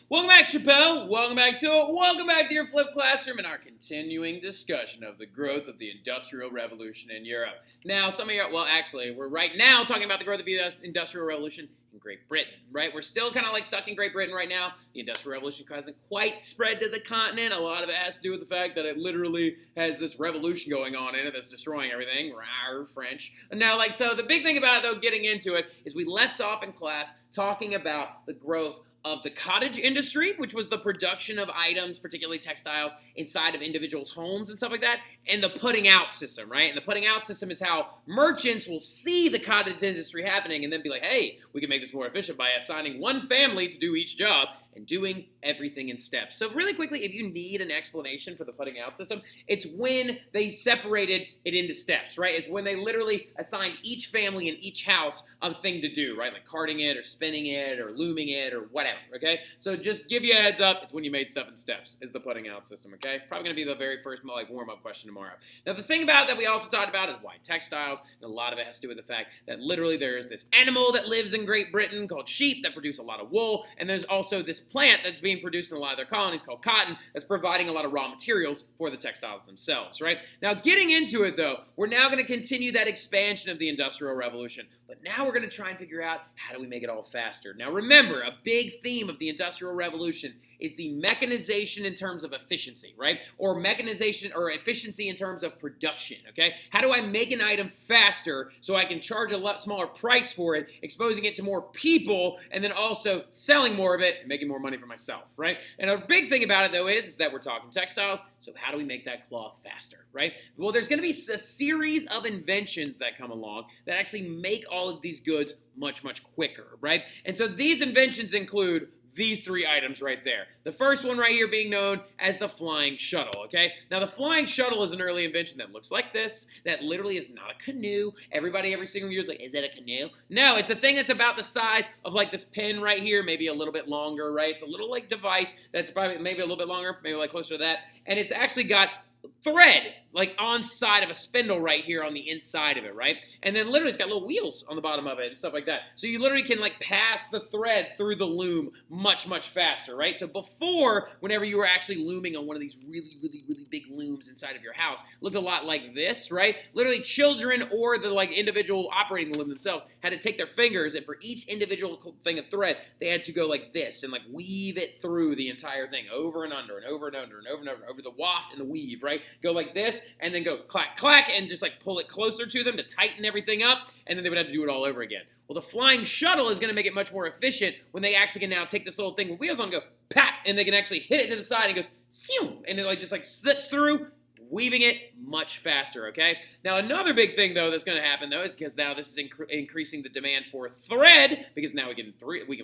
Welcome back, Chappelle. Welcome back to it. Welcome back to your flipped classroom and our continuing discussion of the growth of the Industrial Revolution in Europe. Now, some of you, well, actually, we're right now talking about the growth of the Industrial Revolution in Great Britain, right? We're still kind of like stuck in Great Britain right now. The Industrial Revolution hasn't quite spread to the continent. A lot of it has to do with the fact that it literally has this revolution going on in it that's destroying everything. Rawr, French. And now, so the big thing about it, though, getting into it, is we left off in class talking about the growth of the cottage industry, which was the production of items, particularly textiles, inside of individuals' homes and stuff like that, and the putting out system, right? And the putting out system is how merchants will see the cottage industry happening and then be like, hey, we can make this more efficient by assigning one family to do each job and doing everything in steps. So really quickly, if you need an explanation for the putting out system, it's when they separated it into steps, right? It's when they literally assigned each family in each house a thing to do, right? Like carding it or spinning it or looming it or whatever, okay? So just give you a heads up, it's when you made stuff in steps is the putting out system, okay? Probably going to be the very first warm-up question tomorrow. Now, the thing about that we also talked about is why textiles, and a lot of it has to do with the fact that literally there is this animal that lives in Great Britain called sheep that produce a lot of wool, and there's also this plant that's being produced in a lot of their colonies called cotton that's providing a lot of raw materials for the textiles themselves, right? Now, getting into it, though, we're now going to continue that expansion of the Industrial Revolution, but now we're going to try and figure out how do we make it all faster. Now, remember, a big theme of the Industrial Revolution is the mechanization in terms of efficiency, right? Or mechanization or efficiency in terms of production, okay? How do I make an item faster so I can charge a lot smaller price for it, exposing it to more people, and then also selling more of it and making more money for myself, right? And a big thing about it, though, is that we're talking textiles, so how do we make that cloth faster, right? Well, there's going to be a series of inventions that come along that actually make all of these goods much, much quicker, right? And so these inventions include these three items right there. The first one right here being known as the Flying Shuttle, okay? Now, the Flying Shuttle is an early invention that looks like this, that literally is not a canoe. Everybody every single year is like, is that a canoe? No, it's a thing that's about the size of like this pin right here, maybe a little bit longer, right? It's a little like device that's probably maybe a little bit longer, maybe like closer to that, and it's actually got thread like on side of a spindle right here on the inside of it, right? And then literally it's got little wheels on the bottom of it and stuff like that. So you literally can like pass the thread through the loom much, much faster, right? So before, whenever you were actually looming on one of these really, really, really big looms inside of your house, it looked a lot like this, right? Literally children or the like individual operating the loom themselves had to take their fingers and for each individual thing of thread, they had to go like this and like weave it through the entire thing over and under and over and under and over and over the waft and the weave, right? Go like this, and then go clack, clack, and just like pull it closer to them to tighten everything up, and then they would have to do it all over again. Well, the Flying Shuttle is going to make it much more efficient when they actually can now take this little thing with wheels on and go, pap, and they can actually hit it to the side and it goes, sew, and it like just like slips through, weaving it much faster, okay? Now, another big thing, though, that's going to happen, though, is because now this is increasing the demand for thread, because now we can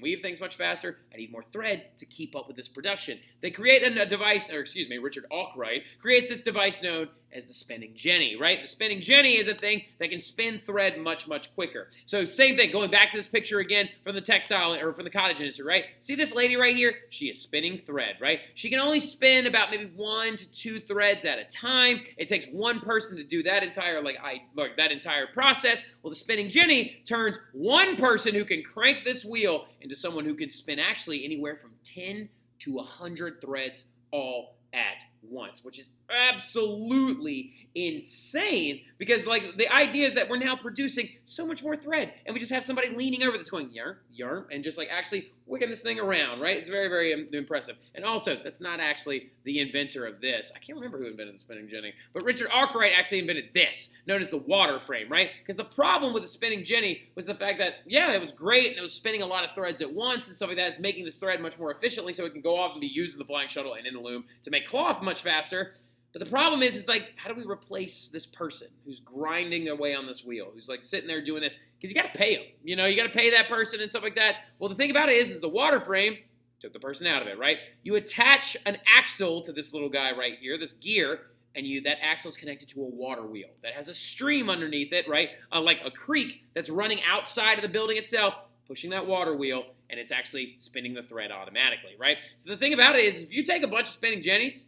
weave things much faster. I need more thread to keep up with this production. They create a device, or excuse me, Richard Arkwright creates this device known as the spinning jenny, right? The spinning jenny is a thing that can spin thread much, much quicker. So same thing, going back to this picture again from the textile, or from the cottage industry, right? See this lady right here? She is spinning thread, right? She can only spin about maybe 1 to 2 threads at a time. It takes one person to do that entire that entire process. Well, the spinning jenny turns one person who can crank this wheel into someone who can spin actually anywhere from 10 to 100 threads all at once, which is absolutely insane because like the idea is that we're now producing so much more thread and we just have somebody leaning over that's going yarn, yarn, and just like actually wicking this thing around, right? It's very, very impressive. And also, that's not actually the inventor of this. I can't remember who invented the spinning jenny, but Richard Arkwright actually invented this, known as the water frame, right? Because the problem with the spinning jenny was the fact that, yeah, it was great and it was spinning a lot of threads at once and stuff like that. It's making this thread much more efficiently so it can go off and be used in the Flying Shuttle and in the loom to make cloth much faster. But the problem is like, how do we replace this person who's grinding away on this wheel, who's like sitting there doing this? Because you got to pay them. You know, you got to pay that person and stuff like that. Well, the thing about it is the water frame took the person out of it, right? You attach an axle to this little guy right here, this gear, and that axle is connected to a water wheel that has a stream underneath it, right? Like a creek that's running outside of the building itself, pushing that water wheel, and it's actually spinning the thread automatically, right? So the thing about it is if you take a bunch of spinning jennies,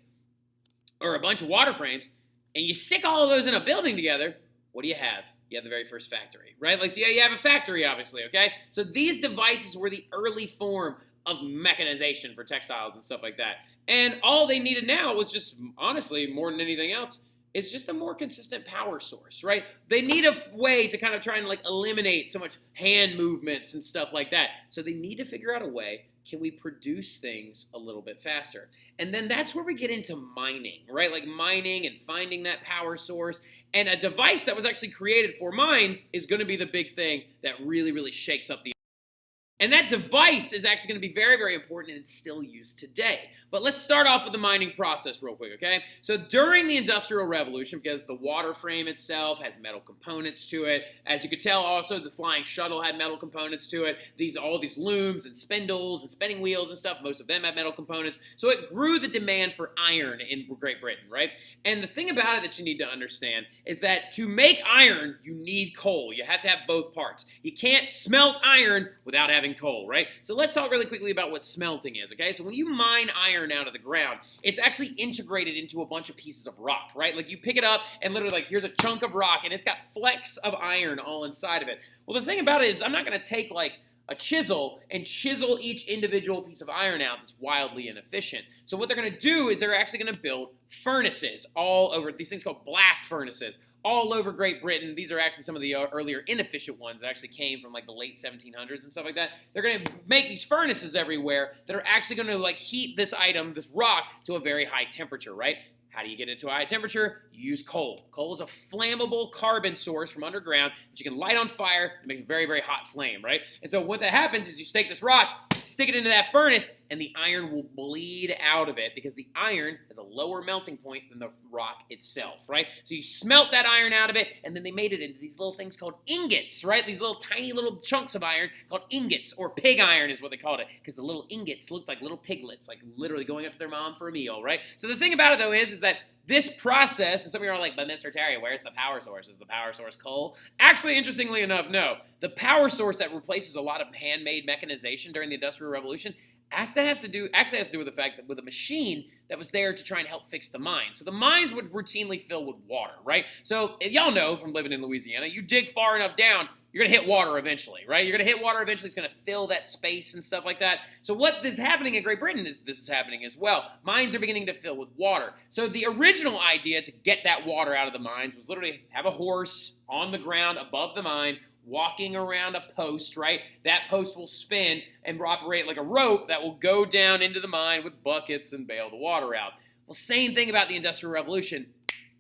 or a bunch of water frames, and you stick all of those in a building together, what do you have? You have the very first factory, right? Like, so yeah, you have a factory, obviously, okay? So these devices were the early form of mechanization for textiles and stuff like that. And all they needed now was just, honestly, more than anything else, is just a more consistent power source, right? They need a way to kind of try and like eliminate so much hand movements and stuff like that. So they need to figure out a way, can we produce things a little bit faster? And then that's where we get into mining, right? Like mining and finding that power source. And a device that was actually created for mines is going to be the big thing that really, really shakes up the. And that device is actually going to be very, very important, and it's still used today. But let's start off with the mining process real quick, okay? So during the Industrial Revolution, because the water frame itself has metal components to it, as you could tell also the Flying Shuttle had metal components to it, all these looms and spindles and spinning wheels and stuff, most of them have metal components. So it grew the demand for iron in Great Britain, right? And the thing about it that you need to understand is that to make iron, you need coal. You have to have both parts. You can't smelt iron without having coal, right? So let's talk really quickly about what smelting is, okay? So when you mine iron out of the ground, it's actually integrated into a bunch of pieces of rock, right? Like you pick it up and literally like here's a chunk of rock and it's got flecks of iron all inside of it. Well, the thing about it is I'm not going to take like a chisel and chisel each individual piece of iron out. That's wildly inefficient. So what they're going to do is they're actually going to build furnaces all over, these things called blast furnaces, all over Great Britain. These are actually some of the earlier inefficient ones that actually came from like the late 1700s and stuff like that. They're going to make these furnaces everywhere that are actually going to like heat this item, this rock, to a very high temperature, right? How do you get it to a high temperature? You use coal. Coal is a flammable carbon source from underground that you can light on fire. It makes a very, very hot flame, right? And so what that happens is you stake this rock, stick it into that furnace, and the iron will bleed out of it because the iron has a lower melting point than the rock itself, right? So you smelt that iron out of it, and then they made it into these little things called ingots, right? These little tiny little chunks of iron called ingots, or pig iron is what they called it, because the little ingots looked like little piglets, like literally going up to their mom for a meal, right? So the thing about it, though, is that this process, and some of you are like, but Mr. Terry, where's the power source? Is the power source coal? Actually, interestingly enough, no. The power source that replaces a lot of handmade mechanization during the Industrial Revolution actually has to do with the fact that with a machine that was there to try and help fix the mines. So the mines would routinely fill with water, right? So y'all know from living in Louisiana, you dig far enough down, you're going to hit water eventually, right? You're going to hit water eventually. It's going to fill that space and stuff like that. So what is happening in Great Britain is this is happening as well. Mines are beginning to fill with water. So the original idea to get that water out of the mines was literally have a horse on the ground above the mine, walking around a post, right? That post will spin and operate like a rope that will go down into the mine with buckets and bail the water out. Well, same thing about the Industrial Revolution.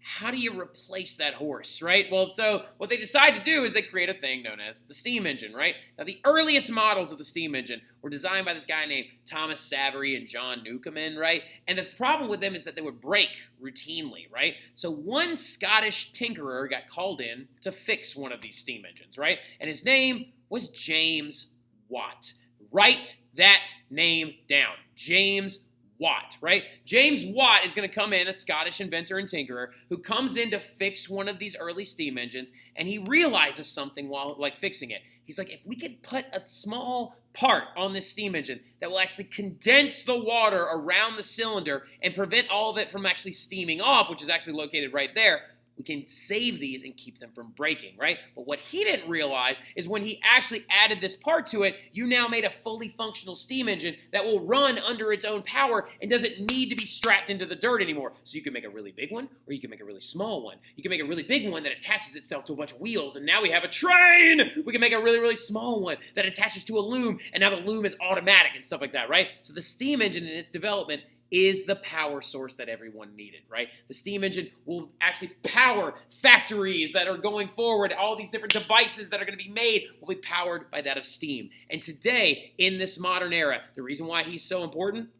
How do you replace that horse, right? Well, so what they decide to do is they create a thing known as the steam engine, right? Now, the earliest models of the steam engine were designed by this guy named Thomas Savery and John Newcomen, right? And the problem with them is that they would break routinely, right? So one Scottish tinkerer got called in to fix one of these steam engines, right? And his name was James Watt. Write that name down. James Watt, right? James Watt is going to come in, a Scottish inventor and tinkerer, who comes in to fix one of these early steam engines, and he realizes something while fixing it. He's like, if we could put a small part on this steam engine that will actually condense the water around the cylinder and prevent all of it from actually steaming off, which is actually located right there, we can save these and keep them from breaking, right? But what he didn't realize is when he actually added this part to it, you now made a fully functional steam engine that will run under its own power and doesn't need to be strapped into the dirt anymore. So you can make a really big one, or you can make a really small one. You can make a really big one that attaches itself to a bunch of wheels, and now we have a train! We can make a really, really small one that attaches to a loom, and now the loom is automatic and stuff like that, right? So the steam engine in its development is the power source that everyone needed, right? The steam engine will actually power factories that are going forward. All these different devices that are going to be made will be powered by that of steam. And today, in this modern era, the reason why he's so important,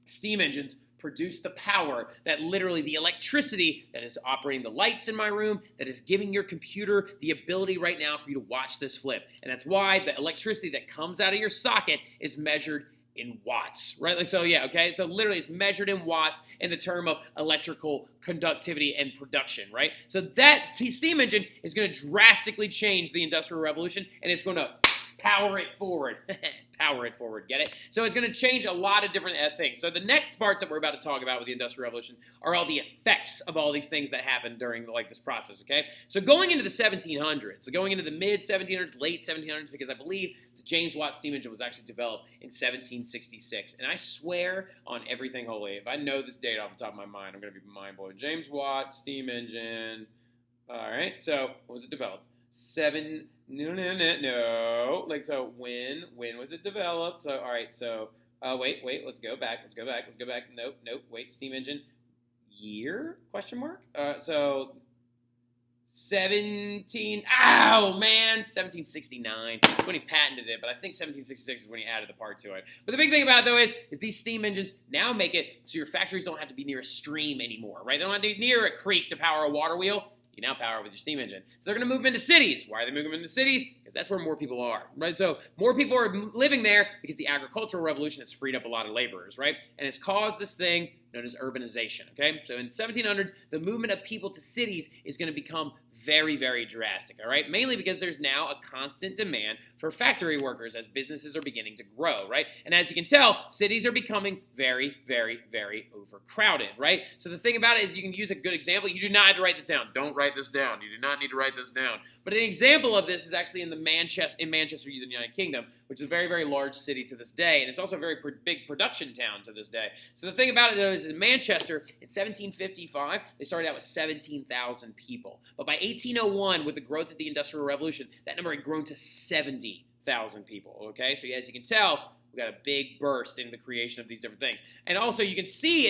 steam engines produce the power that literally the electricity that is operating the lights in my room, that is giving your computer the ability right now for you to watch this flip. And that's why the electricity that comes out of your socket is measured in watts, right? So yeah, okay? So literally it's measured in watts in the term of electrical conductivity and production, right? So that steam engine is going to drastically change the Industrial Revolution, and it's going to power it forward. Power it forward, get it? So it's going to change a lot of different things. So the next parts that we're about to talk about with the Industrial Revolution are all the effects of all these things that happened during this process, okay? So going into the 1700s, so going into the mid-1700s, late 1700s, because I believe the James Watt steam engine was actually developed in 1766. And I swear on everything holy, if I know this date off the top of my mind, I'm going to be mind-blowing. James Watt steam engine. All right, so when was it developed? No. Like, so when was it developed? So, all right, so, wait, let's go back. Nope, wait, steam engine. Year? Question mark? So 1769 when he patented it, but I think 1766 is when he added the part to it. But the big thing about it, though, is these steam engines now make it so your factories don't have to be near a stream anymore, right? They don't have to be near a creek to power a water wheel. You now power it with your steam engine. So they're going to move them into cities. Why are they moving them into cities? Because that's where more people are, right? So more people are living there because the agricultural revolution has freed up a lot of laborers, right? And it's caused this thing known as urbanization, okay? So in 1700s, the movement of people to cities is going to become very, very drastic, all right? Mainly because there's now a constant demand for factory workers as businesses are beginning to grow, right? And as you can tell, cities are becoming very, very, very overcrowded, right? So the thing about it is you can use a good example. You do not have to write this down. Don't write this down. You do not need to write this down. But an example of this is actually in Manchester, the United Kingdom, which is a very, very large city to this day, and it's also a very big production town to this day. So the thing about it, though, is in Manchester, in 1755, they started out with 17,000 people. But by 1801, with the growth of the Industrial Revolution, that number had grown to 70,000 people, okay? So as you can tell, we got a big burst in the creation of these different things. And also, you can see,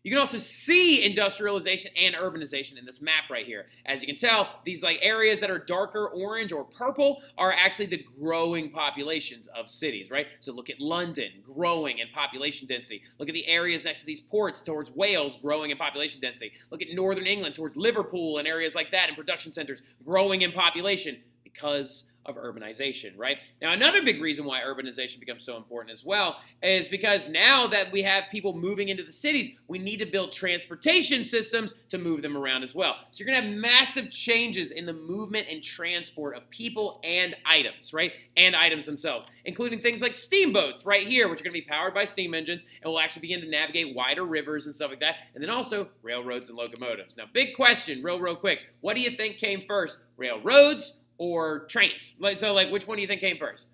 you can also see industrialization and urbanization in this map right here. As you can tell, these like areas that are darker orange or purple are actually the growing populations of cities, right? So look at London, growing in population density. Look at the areas next to these ports towards Wales, growing in population density. Look at northern England towards Liverpool and areas like that and production centers growing in population because of urbanization, right? Now, another big reason why urbanization becomes so important as well is because now that we have people moving into the cities, we need to build transportation systems to move them around as well. So you're going to have massive changes in the movement and transport of people and items, right? And items themselves, including things like steamboats right here, which are going to be powered by steam engines and will actually begin to navigate wider rivers and stuff like that. And then also railroads and locomotives. Now, big question, real quick. What do you think came first, railroads or trains? So, which one do you think came first?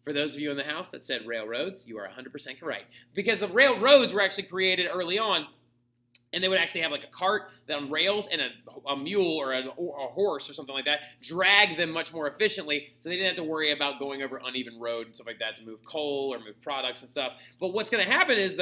For those of you in the house that said railroads, you are 100% correct. Because the railroads were actually created early on, and they would actually have like a cart on rails and a mule or a horse or something like that, drag them much more efficiently, so they didn't have to worry about going over uneven road and stuff like that to move coal or move products and stuff. But what's going to happen is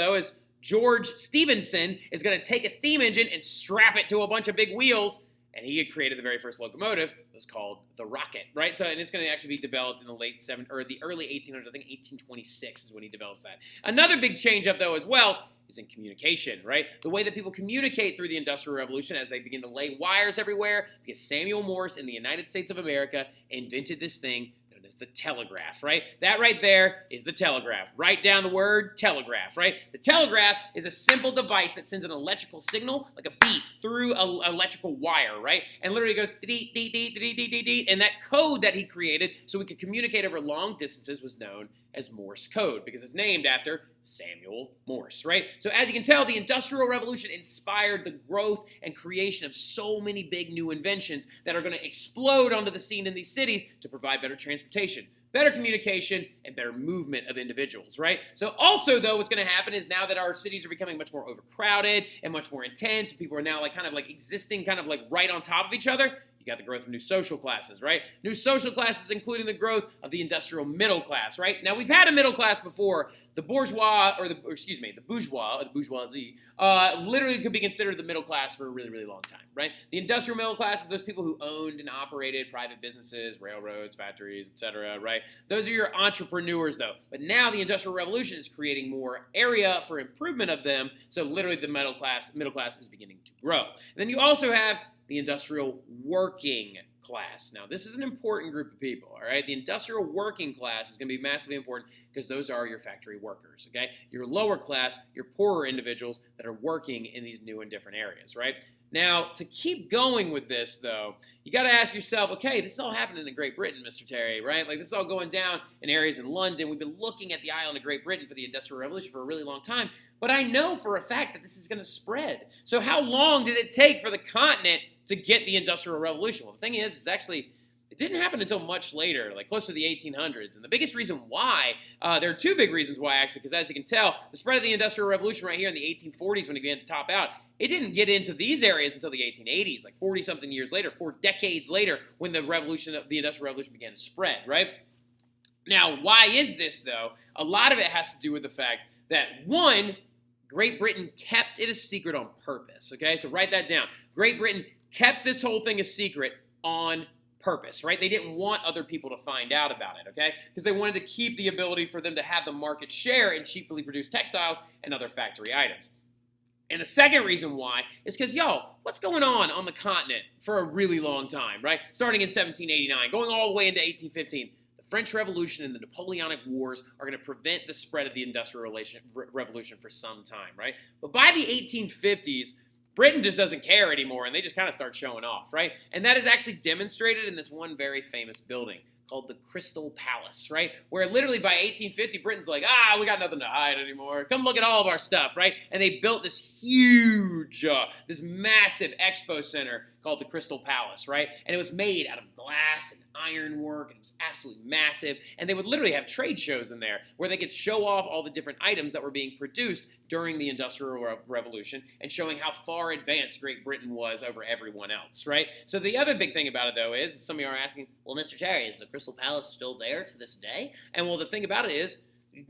George Stephenson is going to take a steam engine and strap it to a bunch of big wheels. And he had created the very first locomotive. It was called the Rocket, right? So, and it's going to actually be developed in the the early 1800s. I think 1826 is when he develops that. Another big change up, though, as well, is in communication, right? The way that people communicate through the Industrial Revolution as they begin to lay wires everywhere, because Samuel Morse in the United States of America invented this thing known as the telegraph, right? That right there is the telegraph. Write down the word telegraph, right? The telegraph is a simple device that sends an electrical signal, like a beep, through an electrical wire, right? And literally goes dee dee dee dee dee dee dee. And that code that he created so we could communicate over long distances was known as Morse code, because it's named after Samuel Morse, right? So as you can tell, the Industrial Revolution inspired the growth and creation of so many big new inventions that are going to explode onto the scene in these cities to provide better transportation, better communication, and better movement of individuals, right? So also, though, what's going to happen is now that our cities are becoming much more overcrowded and much more intense, people are now existing right on top of each other, you got the growth of new social classes, right? New social classes including the growth of the industrial middle class, right? Now, we've had a middle class before. The bourgeois, the bourgeois, or the bourgeoisie, literally could be considered the middle class for a really, really long time, right? The industrial middle class is those people who owned and operated private businesses, railroads, factories, etc., right? Those are your entrepreneurs, though. But now the Industrial Revolution is creating more area for improvement of them, so literally the middle class is beginning to grow. And then you also have the industrial working class. Now, this is an important group of people, all right? The industrial working class is going to be massively important because those are your factory workers, okay? Your lower class, your poorer individuals that are working in these new and different areas, right? Now, to keep going with this, though, you got to ask yourself, okay, this is all happening in Great Britain, Mr. Terry, right? This is all going down in areas in London. We've been looking at the island of Great Britain for the Industrial Revolution for a really long time, but I know for a fact that this is going to spread. So how long did it take for the continent to get the Industrial Revolution? Well, the thing is, it's actually It didn't happen until much later, like close to the 1800s. And the biggest reason why, there are two big reasons why, actually, because as you can tell, the spread of the Industrial Revolution right here in the 1840s when it began to top out, it didn't get into these areas until the 1880s, like 40-something years later, 4 decades later, when the Industrial Revolution began to spread, right? Now, why is this, though? A lot of it has to do with the fact that, one, Great Britain kept it a secret on purpose, okay? So write that down. Great Britain kept this whole thing a secret on purpose, right? They didn't want other people to find out about it, okay? Because they wanted to keep the ability for them to have the market share in cheaply produced textiles and other factory items. And the second reason why is because, what's going on the continent for a really long time, right? Starting in 1789, going all the way into 1815. The French Revolution and the Napoleonic Wars are going to prevent the spread of the Industrial Revolution for some time, right? But by the 1850s, Britain just doesn't care anymore, and they just kind of start showing off, right? And that is actually demonstrated in this one very famous building called the Crystal Palace, right? Where literally by 1850, Britain's like, we got nothing to hide anymore. Come look at all of our stuff, right? And they built this huge, this massive expo center called the Crystal Palace, right? And it was made out of glass and ironwork, and it was absolutely massive. And they would literally have trade shows in there where they could show off all the different items that were being produced during the Industrial Revolution and showing how far advanced Great Britain was over everyone else, right? So the other big thing about it, though, is some of you are asking, well, Mr. Terry, is the Crystal Palace still there to this day? And well, the thing about it is,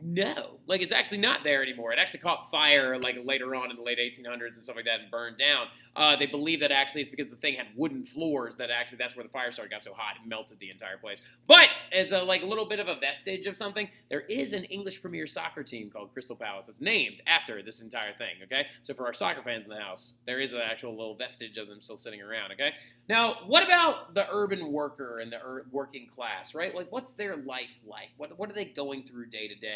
no, like it's actually not there anymore. It actually caught fire like later on in the late 1800s and stuff like that and burned down. They believe that actually it's because the thing had wooden floors that actually that's where the fire started, got so hot it melted the entire place. But as a little bit of a vestige of something, there is an English Premier Soccer team called Crystal Palace that's named after this entire thing, okay? So for our soccer fans in the house, there is an actual little vestige of them still sitting around, okay? Now, what about the urban worker and the working class, right? Like, what's their life like? What are they going through day to day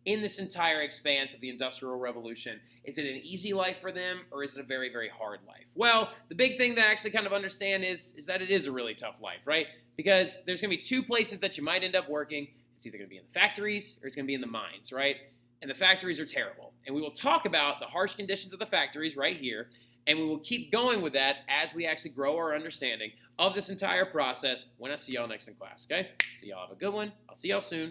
in this entire expanse of the Industrial Revolution? Is it an easy life for them, or is it a very, very hard life? Well, the big thing to actually kind of understand is that it is a really tough life, right? Because there's going to be two places that you might end up working. It's either going to be in the factories or it's going to be in the mines, right? And the factories are terrible. And we will talk about the harsh conditions of the factories right here, and we will keep going with that as we actually grow our understanding of this entire process when I see y'all next in class, okay? So y'all have a good one. I'll see y'all soon.